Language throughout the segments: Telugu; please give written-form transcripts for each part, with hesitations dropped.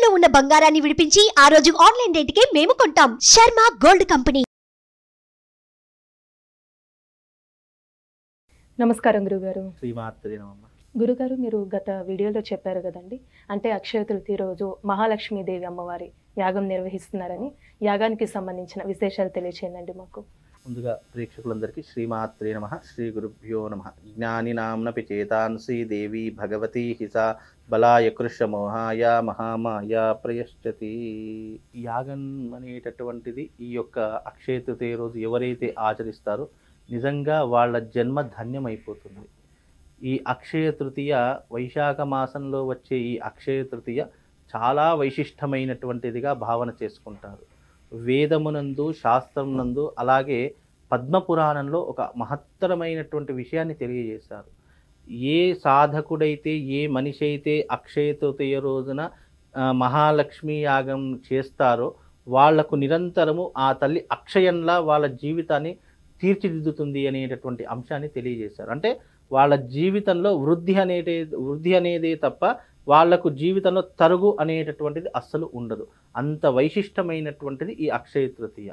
తాకట్టులో ఉన్న బంగారాన్ని విడిపించి ఆ రోజు ఆన్లైన్ రేటుకే మేము కొంటాం. Sharma gold company. నమస్కారం గురుగారు. శ్రీమాత్రే నమః. గురుగారు, మీరు గత వీడియోలో చెప్పారు కదండి, అంటే అక్షయ తృతీయ రోజు మహాలక్ష్మీదేవి అమ్మవారి యాగం నిర్వహిస్తున్నారని. యాగానికి సంబంధించిన విశేషాలు తెలియచేయండి మాకు. ముందుగా ప్రేక్షకులందరికీ శ్రీమాత్రే నమః, శ్రీ గురుభ్యో నమః. జ్ఞానినాంనపి చేతాంసి దేవి భగవతి హిసా బలాయ కృష్ణమోహాయ మహామాయ ప్రయశ్చతి. యాగం అనేటటువంటిది ఈ యొక్క అక్షయ తృతీయ రోజు ఎవరైతే ఆచరిస్తారో నిజంగా వాళ్ళ జన్మ ధన్యమైపోతుంది. ఈ అక్షయ తృతీయ వైశాఖ మాసంలో వచ్చే ఈ అక్షయ తృతీయ చాలా వైశిష్టమైనటువంటిదిగా భావన చేసుకుంటారు. వేదమునందు, శాస్త్రమునందు, అలాగే పద్మపురాణంలో ఒక మహత్తరమైనటువంటి విషయాన్ని తెలియజేశారు. ఏ సాధకుడైతే, ఏ మనిషి అయితే అక్షయ తృతీయ రోజున మహాలక్ష్మి యాగం చేస్తారో వాళ్లకు నిరంతరము ఆ తల్లి అక్షయంలా వాళ్ళ జీవితాన్ని తీర్చిదిద్దుతుంది అనేటటువంటి అంశాన్ని తెలియజేశారు. అంటే వాళ్ళ జీవితంలో వృద్ధి అనేదే తప్ప వాళ్లకు జీవితంలో తరుగు అనేటటువంటిది అస్సలు ఉండదు. అంత వైశిష్టమైనటువంటిది ఈ అక్షయ తృతీయ.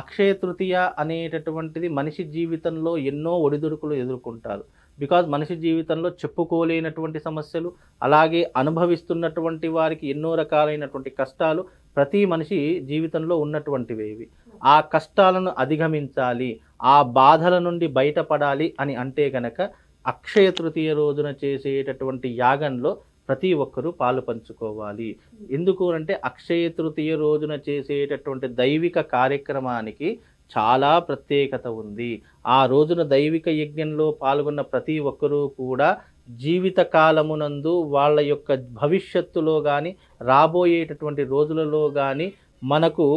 అక్షయ తృతీయ అనేటటువంటిది మనిషి జీవితంలో ఎన్నో ఒడిదుడుకులు ఎదుర్కొంటారు. బికాజ్ మనిషి జీవితంలో చెప్పుకోలేనటువంటి సమస్యలు, అలాగే అనుభవిస్తున్నటువంటి వారికి ఎన్నో రకాలైనటువంటి కష్టాలు ప్రతి మనిషి జీవితంలో ఉన్నటువంటివి. ఆ కష్టాలను అధిగమించాలి, ఆ బాధల నుండి బయటపడాలి అని అంటే గనక అక్షయ తృతీయ రోజున చేసేటటువంటి యాగంలో ప్రతి ఒక్కరూ పాలు పంచుకోవాలి. ఎందుకు అంటే అక్షయ తృతీయ రోజున చేసేటటువంటి దైవిక కార్యక్రమానికి చాలా ప్రత్యేకత ఉంది. ఆ రోజున దైవిక యజ్ఞంలో పాల్గొన్న ప్రతి ఒక్కరూ కూడా జీవిత కాలమునందు వాళ్ళ యొక్క భవిష్యత్తులో కానీ రాబోయేటటువంటి రోజులలో కానీ మనకు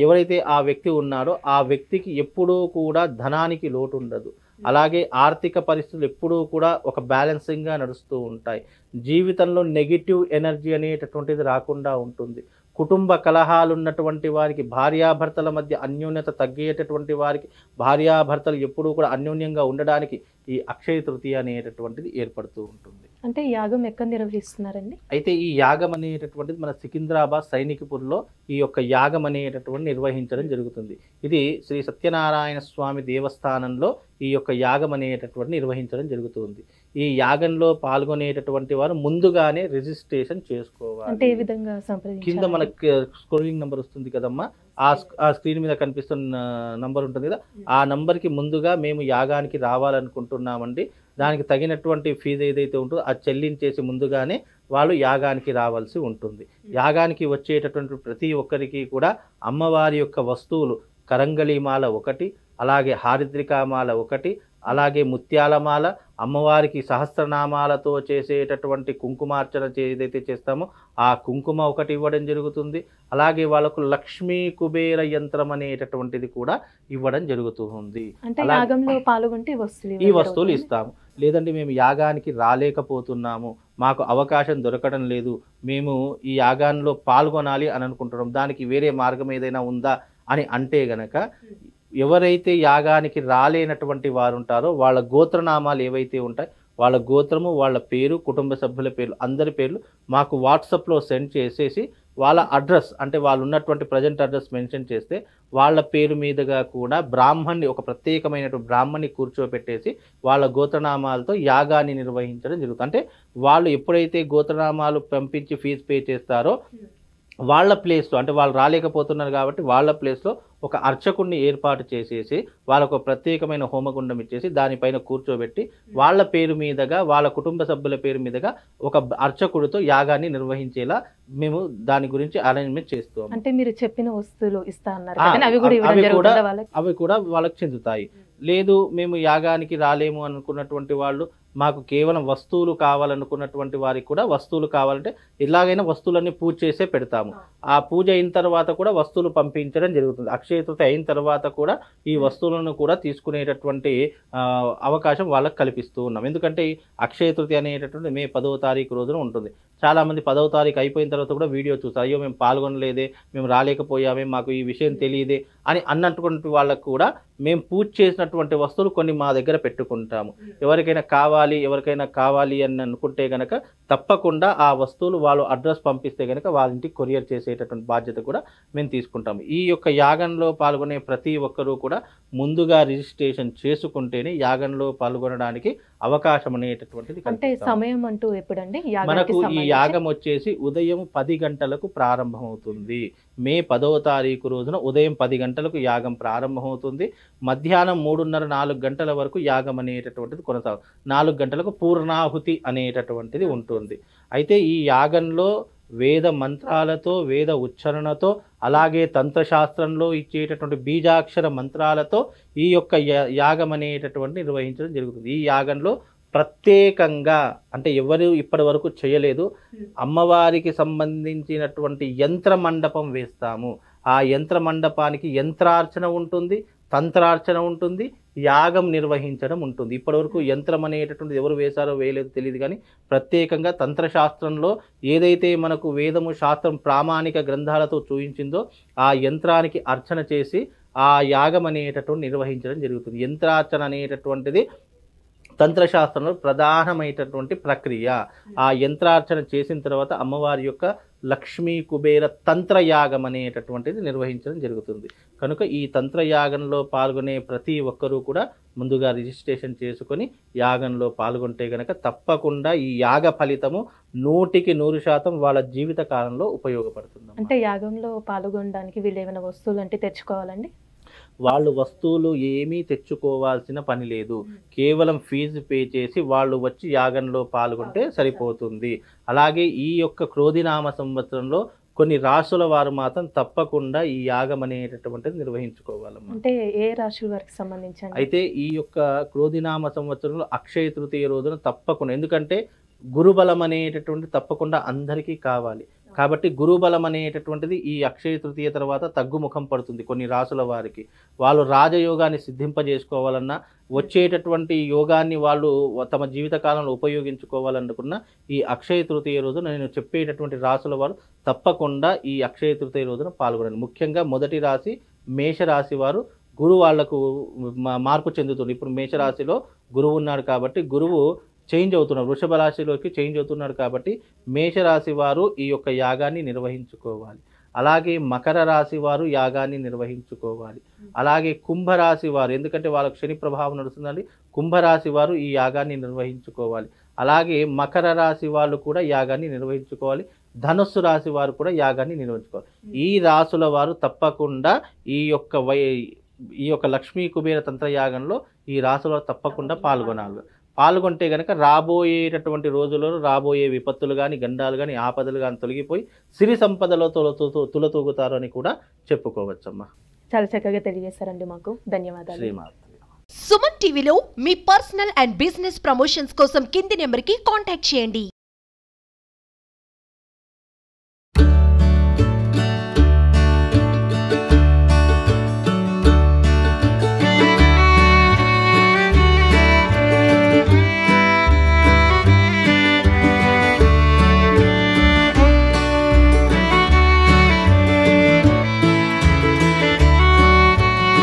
ఎవరైతే ఆ వ్యక్తి ఉన్నారో ఆ వ్యక్తికి ఎప్పుడూ కూడా ధనానికి లోటు ఉండదు. అలాగే ఆర్థిక పరిస్థితులు ఎప్పుడూ కూడా ఒక బ్యాలెన్సింగ్గా నడుస్తూ ఉంటాయి. జీవితంలో నెగిటివ్ ఎనర్జీ అనేటటువంటిది రాకుండా ఉంటుంది. కుటుంబ కలహాలు ఉన్నటువంటి వారికి, భార్యాభర్తల మధ్య అన్యోన్యత తగ్గేటటువంటి వారికి, భార్యాభర్తలు ఎప్పుడూ కూడా అన్యోన్యంగా ఉండడానికి ఈ అక్షయ తృతీయ అనేటటువంటిది ఏర్పడుతూ ఉంటుంది. అంటే యాగం ఎక్కడ నిర్వహిస్తున్నారండి? అయితే ఈ యాగం అనేటటువంటిది మన సికింద్రాబాద్ సైనిక్పూర్లో ఈ యొక్క యాగం అనేటటువంటి నిర్వహించడం జరుగుతుంది. ఇది శ్రీ సత్యనారాయణ స్వామి దేవస్థానంలో ఈ యొక్క యాగం అనేటటువంటి నిర్వహించడం జరుగుతుంది. ఈ యాగంలో పాల్గొనేటటువంటి వారు ముందుగానే రిజిస్ట్రేషన్ చేసుకోవాలి. అంటే ఏ విధంగా సంప్రదించాలి? కింద మనకి స్క్రోలింగ్ నెంబర్ వస్తుంది కదమ్మా, ఆ స్క్రీన్ మీద కనిపిస్తున్న నంబర్ ఉంటుంది కదా, ఆ నంబర్కి ముందుగా మేము యాగానికి రావాలనుకుంటున్నామండి, దానికి తగినటువంటి ఫీజు ఏదైతే ఉంటుందో అది చెల్లించేసి ముందుగానే వాళ్ళు యాగానికి రావాల్సి ఉంటుంది. యాగానికి వచ్చేటటువంటి ప్రతి ఒక్కరికి కూడా అమ్మవారి యొక్క వస్తువులు కరంగళిమాల ఒకటి, అలాగే హారిద్రికామాల ఒకటి, అలాగే ముత్యాలమాల, అమ్మవారికి సహస్రనామాలతో చేసేటటువంటి కుంకుమార్చన ఏదైతే చేస్తామో ఆ కుంకుమ ఒకటి ఇవ్వడం జరుగుతుంది. అలాగే వాళ్ళకు లక్ష్మీ కుబేర యంత్రం అనేటటువంటిది కూడా ఇవ్వడం జరుగుతుంది. అంటే యాగంలో పాల్గొంటే ఈ వస్తువులు ఇస్తాము. లేదంటే మేము యాగానికి రాలేకపోతున్నాము, మాకు అవకాశం దొరకడం లేదు, మేము ఈ యాగాల్లో పాల్గొనాలి అని అనుకుంటున్నాం, దానికి వేరే మార్గం ఏదైనా ఉందా అని అంటే గనక ఎవరైతే యాగానికి రాలేనటువంటి వారు ఉంటారో వాళ్ళ గోత్రనామాలు ఏవైతే ఉంటాయి, వాళ్ళ గోత్రము, వాళ్ళ పేరు, కుటుంబ సభ్యుల పేర్లు, అందరి పేర్లు మాకు వాట్సాప్లో సెండ్ చేసేసి వాళ్ళ అడ్రస్, అంటే వాళ్ళు ఉన్నటువంటి ప్రజెంట్ అడ్రస్ మెన్షన్ చేస్తే వాళ్ళ పేరు మీదుగా కూడా బ్రాహ్మణ్ణి, ఒక ప్రత్యేకమైనటువంటి బ్రాహ్మణ్ణి కూర్చోపెట్టేసి వాళ్ళ గోత్రనామాలతో యాగాన్ని నిర్వహించడం జరుగుతుంది. అంటే వాళ్ళు ఎప్పుడైతే గోత్రనామాలు పంపించి ఫీజు పే చేస్తారో వాళ్ళ ప్లేస్లో, అంటే వాళ్ళు రాలేకపోతున్నారు కాబట్టి వాళ్ళ ప్లేస్లో ఒక అర్చకుడిని ఏర్పాటు చేసేసి వాళ్ళకు ప్రత్యేకమైన హోమగుండం ఇచ్చేసి దానిపైన కూర్చోబెట్టి వాళ్ళ పేరు మీదుగా, వాళ్ళ కుటుంబ సభ్యుల పేరు మీదుగా ఒక అర్చకుడితో యాగాన్ని నిర్వహించేలా మేము దాని గురించి అరేంజ్మెంట్ చేస్తాం. అంటే మీరు చెప్పిన వస్తువులు ఇస్తా అన్నారు, అవి కూడా వాళ్ళకి చెందుతాయి. లేదు మేము యాగానికి రాలేము అనుకున్నటువంటి వాళ్ళు, మాకు కేవలం వస్తువులు కావాలనుకున్నటువంటి వారికి కూడా వస్తువులు కావాలంటే ఎలాగైనా వస్తువులన్నీ పూజ చేసే పెడతాము. ఆ పూజ అయిన తర్వాత కూడా వస్తువులు పంపించడం జరుగుతుంది. అక్షయ తృతీయ అయిన తర్వాత కూడా ఈ వస్తువులను కూడా తీసుకునేటటువంటి అవకాశం వాళ్ళకి కల్పిస్తూ ఉన్నాం. ఎందుకంటే అక్షయ తృతీయ అనేటటువంటి మే 10వ తారీఖు రోజున ఉంటుంది. చాలామంది 10వ తారీఖు అయిపోయిన తర్వాత కూడా వీడియో చూస్తారు, అయ్యో మేము పాల్గొనలేదే, మేము రాలేకపోయామే, మాకు ఈ విషయం తెలియదే అని అన్నటువంటి వాళ్ళకు కూడా మేము పూజ చేసినటువంటి వస్తువులు కొన్ని మా దగ్గర పెట్టుకుంటాము. ఎవరికైనా కావాలి అని అనుకుంటే కనుక తప్పకుండా ఆ వస్తువులు వాళ్ళు అడ్రస్ పంపిస్తే కనుక వాళ్ళ ఇంటికి కొరియర్ చేసేటటువంటి బాధ్యత కూడా మేము తీసుకుంటాము. ఈ యొక్క యాగంలో పాల్గొనే ప్రతి ఒక్కరూ కూడా ముందుగా రిజిస్ట్రేషన్ చేసుకుంటేనే యాగంలో పాల్గొనడానికి అవకాశం అనేటటువంటిది అంటే సమయం అంటూ ఎప్పుడండి? మనకు ఈ యాగం వచ్చేసి ఉదయం 10 గంటలకు ప్రారంభమవుతుంది. మే 10వ తారీఖు రోజున ఉదయం 10 గంటలకు యాగం ప్రారంభమవుతుంది. మధ్యాహ్నం 3:30-4 గంటల వరకు యాగం అనేటటువంటిది కొనసాగుతుంది. 4 గంటలకు పూర్ణాహుతి అనేటటువంటిది ఉంటుంది. అయితే ఈ యాగంలో వేద మంత్రాలతో, వేద ఉచ్చారణతో, అలాగే తంత్రశాస్త్రంలో ఇచ్చేటటువంటి బీజాక్షర మంత్రాలతో ఈ యొక్క యాగం అనేటటువంటి నిర్వహించడం జరుగుతుంది. ఈ యాగంలో ప్రత్యేకంగా అంటే ఎవరు ఇప్పటి వరకు చేయలేదు, అమ్మవారికి సంబంధించినటువంటి యంత్ర మండపం వేస్తాము. ఆ యంత్ర మండపానికి యంత్రార్చన ఉంటుంది, తంత్రార్చన ఉంటుంది, యాగం నిర్వహించడం ఉంటుంది. ఇప్పటివరకు యంత్రం అనేటటువంటిది ఎవరు వేశారో వేయలేదో తెలియదు, కానీ ప్రత్యేకంగా తంత్రశాస్త్రంలో ఏదైతే మనకు వేదము శాస్త్రం ప్రామాణిక గ్రంథాలతో చూపించిందో ఆ యంత్రానికి అర్చన చేసి ఆ యాగం అనేటటువంటి నిర్వహించడం జరుగుతుంది. యంత్రార్చన అనేటటువంటిది తంత్రశాస్త్రంలో ప్రధానమైనటువంటి ప్రక్రియ. ఆ యంత్రార్చన చేసిన తర్వాత అమ్మవారి యొక్క లక్ష్మీ కుబేర తంత్రయాగం అనేటటువంటిది నిర్వహించడం జరుగుతుంది. కనుక ఈ తంత్రయాగంలో పాల్గొనే ప్రతి ఒక్కరూ కూడా ముందుగా రిజిస్ట్రేషన్ చేసుకొని యాగంలో పాల్గొంటే కనుక తప్పకుండా ఈ యాగ ఫలితము 100% వాళ్ళ జీవిత కాలంలో ఉపయోగపడుతుంది. అంటే యాగంలో పాల్గొనడానికి వీళ్ళు ఏమైనా వస్తువులు అంటే తెచ్చుకోవాలండి? వాళ్ళు వస్తువులు ఏమీ తెచ్చుకోవాల్సిన పని లేదు, కేవలం ఫీజు పే చేసి వాళ్ళు వచ్చి యాగంలో పాల్గొంటే సరిపోతుంది. అలాగే ఈ యొక్క క్రోధినామ సంవత్సరంలో కొన్ని రాశుల వారు మాత్రం తప్పకుండా ఈ యాగం అనేటటువంటిది నిర్వహించుకోవాలమ్మా. అంటే ఏ రాశుల వారికి సంబంధించి? అయితే ఈ యొక్క క్రోధినామ సంవత్సరంలో అక్షయ తృతీయ రోజున తప్పకుండా, ఎందుకంటే గురుబలం అనేటటువంటి తప్పకుండా అందరికీ కావాలి. కాబట్టి గురుబలం అనేటటువంటిది ఈ అక్షయ తృతీయ తర్వాత తగ్గుముఖం పడుతుంది కొన్ని రాసుల వారికి. వాళ్ళు రాజయోగాన్ని సిద్ధింపజేసుకోవాలన్నా, వచ్చేటటువంటి యోగాన్ని వాళ్ళు తమ జీవితకాలంలో ఉపయోగించుకోవాలనుకున్న ఈ అక్షయ తృతీయ రోజున నేను చెప్పేటటువంటి రాసుల వారు తప్పకుండా ఈ అక్షయ తృతీయ రోజున పాల్గొనండి. ముఖ్యంగా మొదటి రాశి మేషరాశి వారు గురువు వాళ్లకు మార్పు చెందుతుంది. ఇప్పుడు మేషరాశిలో గురువు ఉన్నాడు కాబట్టి గురువు చేంజ్ అవుతున్నారు, వృషభ రాశిలోకి చేంజ్ అవుతున్నాడు కాబట్టి మేషరాశి వారు ఈ యొక్క యాగాన్ని నిర్వహించుకోవాలి. అలాగే మకర రాశి వారు యాగాన్ని నిర్వహించుకోవాలి. అలాగే కుంభరాశి వారు, ఎందుకంటే వాళ్ళకు శని ప్రభావం నడుస్తుందండి, కుంభరాశి వారు ఈ యాగాన్ని నిర్వహించుకోవాలి. అలాగే మకర రాశి వాళ్ళు కూడా యాగాన్ని నిర్వహించుకోవాలి. ధనుస్సు రాశి వారు కూడా యాగాన్ని నిర్వహించుకోవాలి. ఈ రాశుల వారు తప్పకుండా ఈ యొక్క లక్ష్మీ కుబేర తంత్ర యాగంలో ఈ రాశుల తప్పకుండా పాల్గొంటే కనుక రాబోయేటటువంటి రోజుల్లో రాబోయే విపత్తులు కానీ, గండాలు కానీ, ఆపదలు కానీ తొలగిపోయి సిరి సంపదలో తులతూగుతారు అని కూడా చెప్పుకోవచ్చమ్మా. చాలా చక్కగా తెలియజేశారండి, మాకు ధన్యవాదాలు. శ్రీమాత. సుమన్ టీవీలో మీ పర్సనల్ అండ్ బిజినెస్ ప్రమోషన్స్ కోసం కింది నెంబర్కి కాంటాక్ట్ చేయండి.